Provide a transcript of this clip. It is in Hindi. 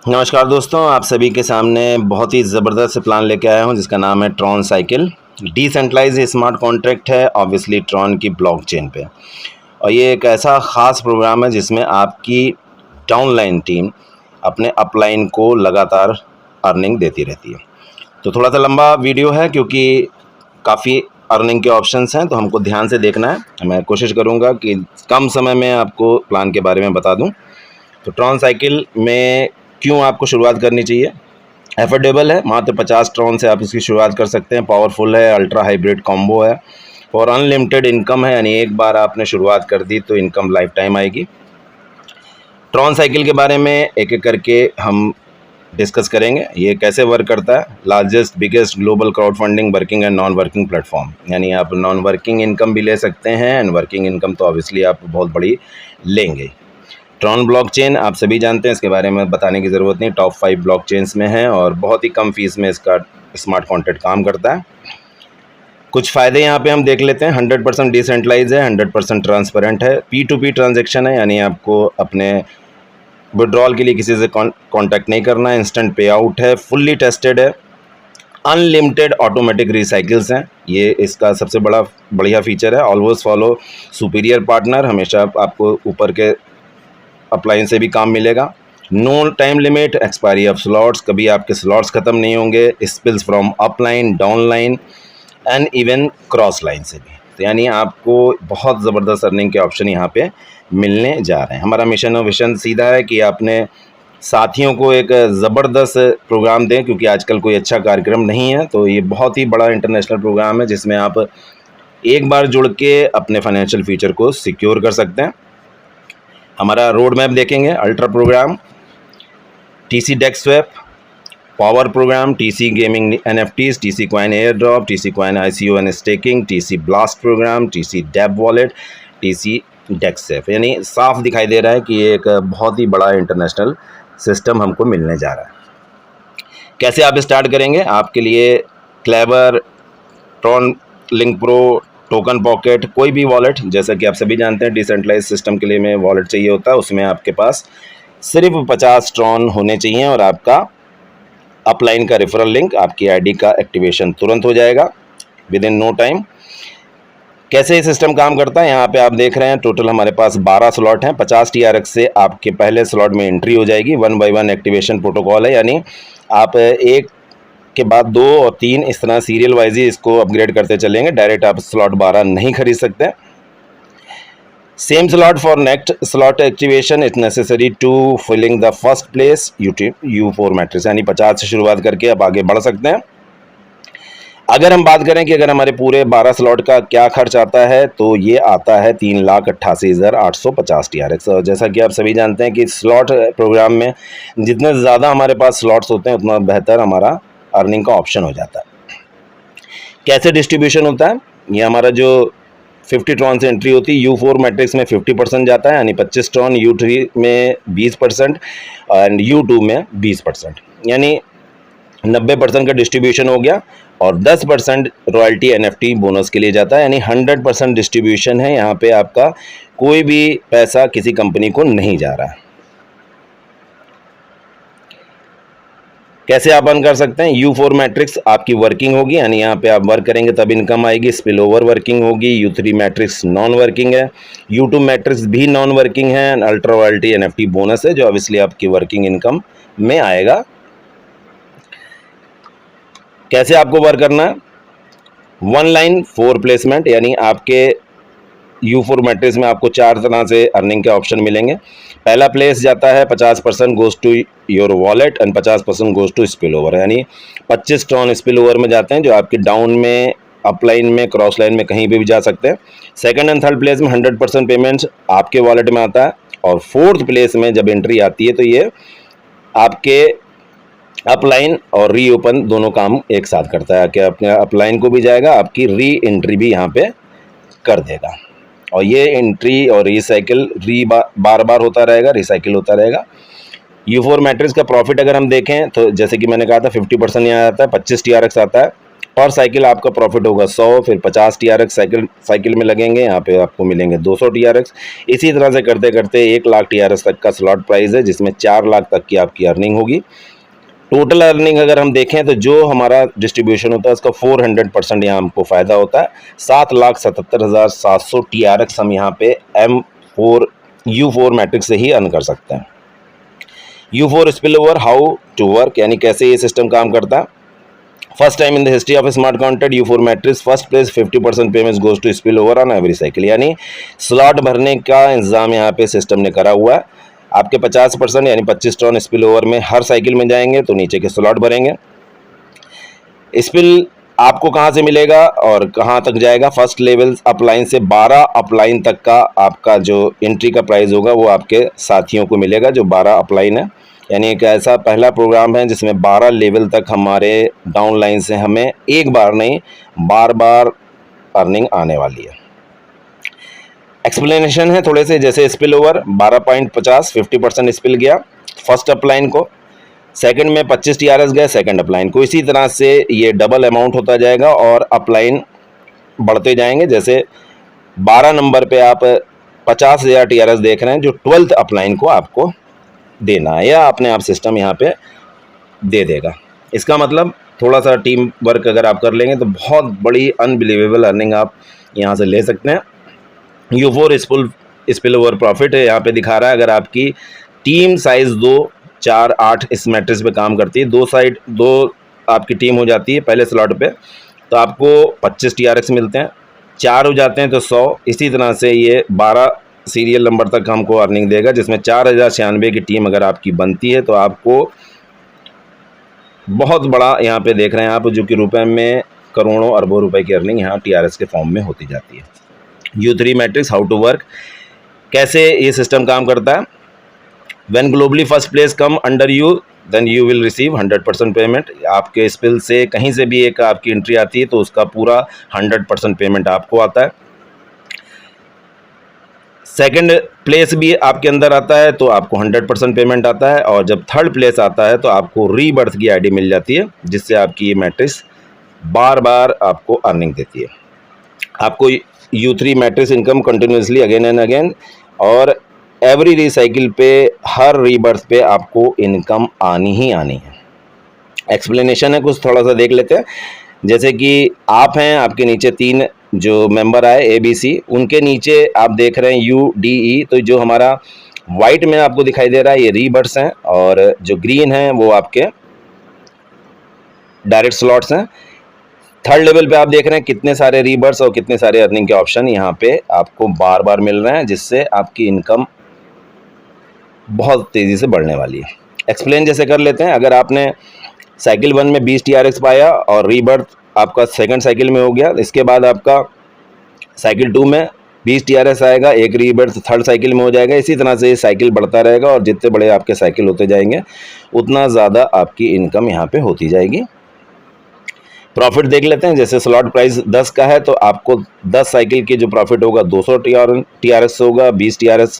नमस्कार दोस्तों, आप सभी के सामने बहुत ही ज़बरदस्त प्लान लेके आया हूँ जिसका नाम है Tron cycle. Decentralise smart contract है ऑब्वियसली ट्रॉन की ब्लॉकचेन पे। और ये एक ऐसा ख़ास प्रोग्राम है जिसमें आपकी डाउनलाइन टीम अपने अपलाइन को लगातार अर्निंग देती रहती है। तो थोड़ा सा लंबा वीडियो है क्योंकि काफ़ी अर्निंग के ऑप्शंस हैं, तो हमको ध्यान से देखना है। मैं कोशिश करूँगा कि कम समय में आपको प्लान के बारे में बता दूँ। तो ट्रॉन साइकिल में क्यों आपको शुरुआत करनी चाहिए? एफोर्डेबल है, मात्र 50 ट्रॉन से आप इसकी शुरुआत कर सकते हैं। पावरफुल है, अल्ट्रा हाइब्रिड कॉम्बो है और अनलिमिटेड इनकम है, यानी एक बार आपने शुरुआत कर दी तो इनकम लाइफ टाइम आएगी। ट्रॉन साइकिल के बारे में एक एक करके हम डिस्कस करेंगे। ये कैसे वर्क करता है। Largest biggest global crowd funding working and non working platform, यानी आप नॉन वर्किंग इनकम भी ले सकते हैं एंड वर्किंग इनकम तो ऑब्वियसली आप बहुत बड़ी लेंगे। ट्रॉन ब्लॉकचेन आप सभी जानते हैं, इसके बारे में बताने की ज़रूरत नहीं। टॉप 5 ब्लॉकचेन्स में है और बहुत ही कम फीस में इसका स्मार्ट कॉन्ट्रैक्ट काम करता है। कुछ फ़ायदे यहाँ पे हम देख लेते हैं। 100% डिसेंट्रलाइज है, 100% ट्रांसपेरेंट है, P2P ट्रांजेक्शन है, यानी आपको अपने विड्रॉल के लिए किसी से कॉन्टैक्ट नहीं करना है। इंस्टेंट पे आउट है, फुल्ली टेस्टेड है, अनलिमिटेड ऑटोमेटिक रिसाइकिल्स हैं, ये इसका सबसे बढ़िया फीचर है। ऑलवेज फॉलो सुपीरियर पार्टनर, हमेशा आपको ऊपर के अपलाइन से भी काम मिलेगा। No time limit, expiry of slots, कभी आपके स्लॉट्स ख़त्म नहीं होंगे। Spills from upline, downline and even cross line से भी। तो यानी आपको बहुत ज़बरदस्त अर्निंग के ऑप्शन यहाँ पे मिलने जा रहे हैं। हमारा मिशन और विजन सीधा है कि आपने साथियों को एक ज़बरदस्त प्रोग्राम दें, क्योंकि आजकल कोई अच्छा कार्यक्रम नहीं है। तो ये बहुत ही बड़ा इंटरनेशनल प्रोग्राम है जिसमें आप एक बार जुड़ के अपने फाइनेंशियल फ्यूचर को सिक्योर कर सकते हैं। हमारा रोड मैप देखेंगे। Ultra program, TC dex swap, power program, TC gaming NFTs, TC coin airdrop, TC coin ICO and staking, TC blast program, TC dapp wallet, TC dex swap. यानी साफ दिखाई दे रहा है कि ये एक बहुत ही बड़ा इंटरनेशनल सिस्टम हमको मिलने जा रहा है। कैसे आप स्टार्ट करेंगे? आपके लिए clever, Tron link pro, token pocket, कोई भी वॉलेट, जैसा कि आप सभी जानते हैं डिसेंट्रलाइज सिस्टम के लिए में वॉलेट चाहिए होता है, उसमें आपके पास सिर्फ 50 ट्रॉन होने चाहिए और आपका अपलाइन का रेफरल लिंक, आपकी आईडी का एक्टिवेशन तुरंत हो जाएगा विद इन नो टाइम। कैसे ये सिस्टम काम करता है? यहाँ पे आप देख रहे हैं टोटल हमारे पास 12 स्लॉट हैं। 50 TRX से आपके पहले स्लॉट में एंट्री हो जाएगी। 1 by 1 एक्टिवेशन प्रोटोकॉल है, यानी आप एक के बाद 2 और 3 इस तरह सीरियल वाइज ही इसको अपग्रेड करते चलेंगे। डायरेक्ट आप स्लॉट 12 नहीं खरीद सकते। Same slot for next slot activation is necessary to filling the first place U4 matrix, यानी 50 से शुरुआत करके आप आगे बढ़ सकते हैं। अगर हम बात करें कि अगर हमारे पूरे 12 स्लॉट का क्या खर्च आता है, तो ये आता है 3,88,850 TRX। और जैसा कि आप सभी जानते हैं कि स्लॉट प्रोग्राम में जितने ज़्यादा हमारे पास स्लॉट्स होते हैं उतना बेहतर हमारा अर्निंग का ऑप्शन हो जाता है। कैसे डिस्ट्रीब्यूशन होता है? ये हमारा जो 50 ट्रॉन से एंट्री होती है, U4 मैट्रिक्स में 50% जाता है, यानी 25 ट्रॉन, U3 में 20% एंड U2 में 20%, यानी 90% का डिस्ट्रीब्यूशन हो गया। और 10% रॉयल्टी NFT बोनस के लिए जाता है, यानी 100% डिस्ट्रीब्यूशन है। यहाँ पे आपका कोई भी पैसा किसी कंपनी को नहीं जा रहा है। कैसे आप अर्न कर सकते हैं? U4 मैट्रिक्स आपकी वर्किंग होगी, यानी यहाँ पे आप वर्क करेंगे तब इनकम आएगी। स्पिल ओवर वर्किंग होगी। U3 मैट्रिक्स नॉन वर्किंग है। U2 मैट्रिक्स भी नॉन वर्किंग है। अल्ट्रा रॉयल्टी NFT बोनस है जो ऑब्वियसली आपकी वर्किंग इनकम में आएगा। कैसे आपको वर्क करना है? 1 लाइन 4 प्लेसमेंट, यानी आपके U4 मैट्रिक्स में आपको 4 तरह से अर्निंग के ऑप्शन मिलेंगे। पहला प्लेस जाता है 50% goes to your wallet and 50% goes to spill over, यानी 25 ट्रॉन स्पिल ओवर में जाते हैं जो आपके डाउन में, अपलाइन में, क्रॉस लाइन में कहीं भी जा सकते हैं। सेकंड एंड थर्ड प्लेस में 100% पेमेंट आपके वॉलेट में आता है। और फोर्थ प्लेस में जब एंट्री आती है तो ये आपके अपलाइन और री ओपन दोनों काम एक साथ करता है कि अपने अपलाइन को भी जाएगा, आपकी री एंट्री भी यहाँ पे कर देगा। और ये एंट्री और रिसाइकिल बार बार होता रहेगा, रिसाइकिल होता रहेगा। U4 मैट्रिक्स का प्रॉफिट अगर हम देखें तो जैसे कि मैंने कहा था 50% यहाँ आता है, 25 TRX आता है। पर साइकिल आपका प्रॉफिट होगा 100, फिर 50 TRX साइकिल में लगेंगे, यहाँ पे आपको मिलेंगे 200 TRX। इसी तरह से करते करते 1 लाख TRX तक का स्लॉट प्राइस है, जिसमें 4 लाख तक की आपकी अर्निंग होगी। टोटल अर्निंग अगर हम देखें तो जो हमारा डिस्ट्रीब्यूशन होता है उसका 400% यहाँ हमको फ़ायदा होता है। 7,77,700 TRX हम यहाँ पे U4 मैट्रिक्स से ही अर्न कर सकते हैं। U4 spill over how to work, यानी कैसे ये सिस्टम काम करता है। First time in the history of smart contract U4 matrix first place 50% payments goes to spill over on every cycle, यानी स्लॉट भरने का इंतजाम यहाँ पे सिस्टम ने करा हुआ है। आपके 50% यानी 25 टन स्पिल ओवर में हर साइकिल में जाएंगे तो नीचे के स्लॉट भरेंगे। स्पिल आपको कहाँ से मिलेगा और कहाँ तक जाएगा, फर्स्ट लेवल अपलाइन से 12 अपलाइन तक का आपका जो एंट्री का प्राइस होगा वो आपके साथियों को मिलेगा जो 12 अपलाइन है। यानी एक ऐसा पहला प्रोग्राम है जिसमें 12 लेवल तक हमारे डाउन लाइन से हमें एक बार नहीं बार बार अर्निंग आने वाली है। एक्सप्लेनेशन है थोड़े से, जैसे स्पिल ओवर 12.50 50% स्पिल गया फर्स्ट अपलाइन को, सेकंड में 25 TRS गए सेकंड अपलाइन को। इसी तरह से ये डबल अमाउंट होता जाएगा और अपलाइन बढ़ते जाएंगे। जैसे 12 नंबर पे आप 50,000 TRS देख रहे हैं जो 12th अपलाइन को आपको देना है, या अपने आप सिस्टम यहाँ पे दे देगा। इसका मतलब थोड़ा सा टीम वर्क अगर आप कर लेंगे तो बहुत बड़ी अनबिलीवेबल अर्निंग आप यहाँ से ले सकते हैं। U4 स्पिल ओवर प्रॉफिट है यहाँ पे दिखा रहा है। अगर आपकी टीम साइज 2, 4, 8 इस मैट्रिक्स पे काम करती है, दो आपकी टीम हो जाती है पहले स्लॉट पे, तो आपको 25 TRX मिलते हैं। 4 हो जाते हैं तो 100। इसी तरह से ये 12 सीरियल नंबर तक हमको अर्निंग देगा, जिसमें 4096 की टीम अगर आपकी बनती है तो आपको बहुत बड़ा यहाँ पे देख रहे हैं आप, जो कि रुपए में करोड़ों अरबों रुपए की अर्निंग यहाँ TRS के फॉर्म में होती जाती है। U3 matrix how to work, कैसे ये सिस्टम काम करता है। When globally first place come under you then you will receive 100% payment. आपके स्पिल से कहीं से भी एक आपकी एंट्री आती है तो उसका पूरा 100% पेमेंट आपको आता है। सेकंड प्लेस भी आपके अंदर आता है तो आपको 100% पेमेंट आता है, और जब थर्ड प्लेस आता है तो आपको रीबर्थ की आईडी मिल जाती है, जिससे आपकी ये मैट्रिक्स बार बार आपको अर्निंग देती है। आपको U3 matrix income continuously again and again, और एवरी रिसाइकिल पे हर रीबर्थ पे आपको इनकम आनी ही आनी है। एक्सप्लेनेशन है कुछ, थोड़ा सा देख लेते हैं। जैसे कि आप हैं, आपके नीचे 3 जो मेंबर आए ABC, उनके नीचे आप देख रहे हैं UDE, तो जो हमारा वाइट में आपको दिखाई दे रहा है ये रीबर्थ्स हैं, और जो ग्रीन हैं वो आपके डायरेक्ट स्लॉट्स हैं। थर्ड लेवल पे आप देख रहे हैं कितने सारे रीबर्स और कितने सारे अर्निंग के ऑप्शन यहाँ पे आपको बार बार मिल रहे हैं, जिससे आपकी इनकम बहुत तेज़ी से बढ़ने वाली है। एक्सप्लेन जैसे कर लेते हैं। अगर आपने साइकिल 1 में 20 TRX पाया और रीबर्थ आपका सेकंड साइकिल में हो गया, इसके बाद आपका साइकिल 2 में 20 TRS आएगा, एक रीबर्थ थर्ड साइकिल में हो जाएगा। इसी तरह से साइकिल बढ़ता रहेगा, और जितने बड़े आपके साइकिल होते जाएंगे उतना ज़्यादा आपकी इनकम यहाँ पे होती जाएगी। प्रॉफिट देख लेते हैं। जैसे स्लॉट प्राइस 10 का है तो आपको 10 साइकिल की जो प्रॉफिट होगा 200 TRS होगा, 20 TRS